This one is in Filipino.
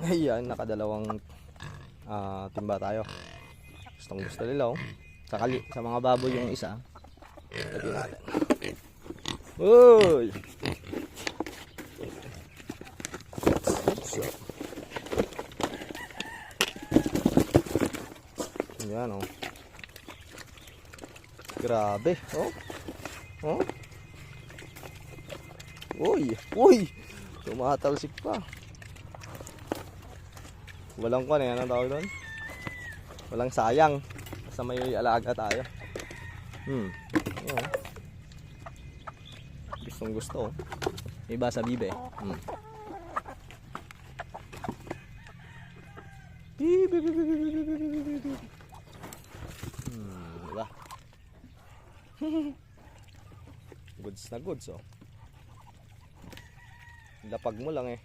Ayan, nakadalawang timba tayo. Gustong gusto nila oh. Sa mga baboy yung isa. Lagyan natin. Uy! Ayan oh. Grabe oh. Oh. Uy! Uy! Tumatalsik pa. Walang kwan eh, anong tawag doon? Walang sayang. Basta may alaga tayo. Oh. Gustong gusto oh. Iba sa bibe. Diba? Goods na goods oh. Lapag mo lang eh.